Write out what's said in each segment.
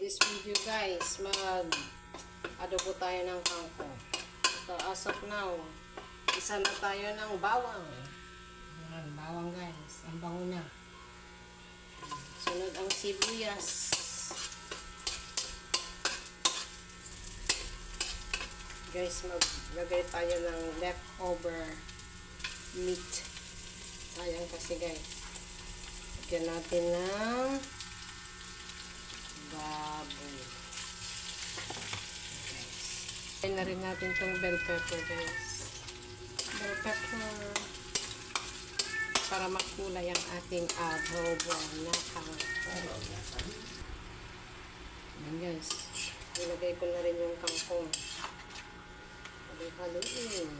this video guys, mag-adobo tayo ng kangkong. So as of now, isa na tayo ng bawang. Ayan, bawang guys, ang bango na. Sunod ang sibuyas. Guys, maglagay tayo ng leftover meat. Sayang kasi guys. Lagyan natin ng baboy. Guys. Na rin natin itong bell pepper guys. Bell pepper. Para makulay ang ating adobo na kangkong. Ayan guys. Ilagay ko na rin yung kangkong. Haluin.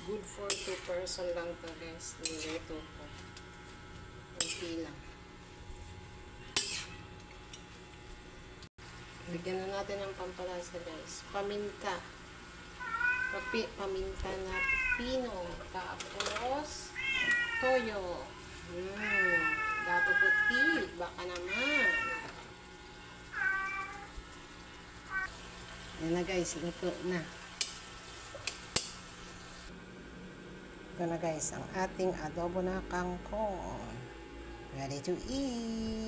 Good for 2 person lang to guys. Niluto ko. Kunti lang. Lagyan na natin ng pampalasa guys. Paminta. Paminta na pino. Tapos toyo. Dato puti. Baka naman. Yan na guys. Luto na. Ito na guys, ang ating adobo na kangkong. Ready to eat!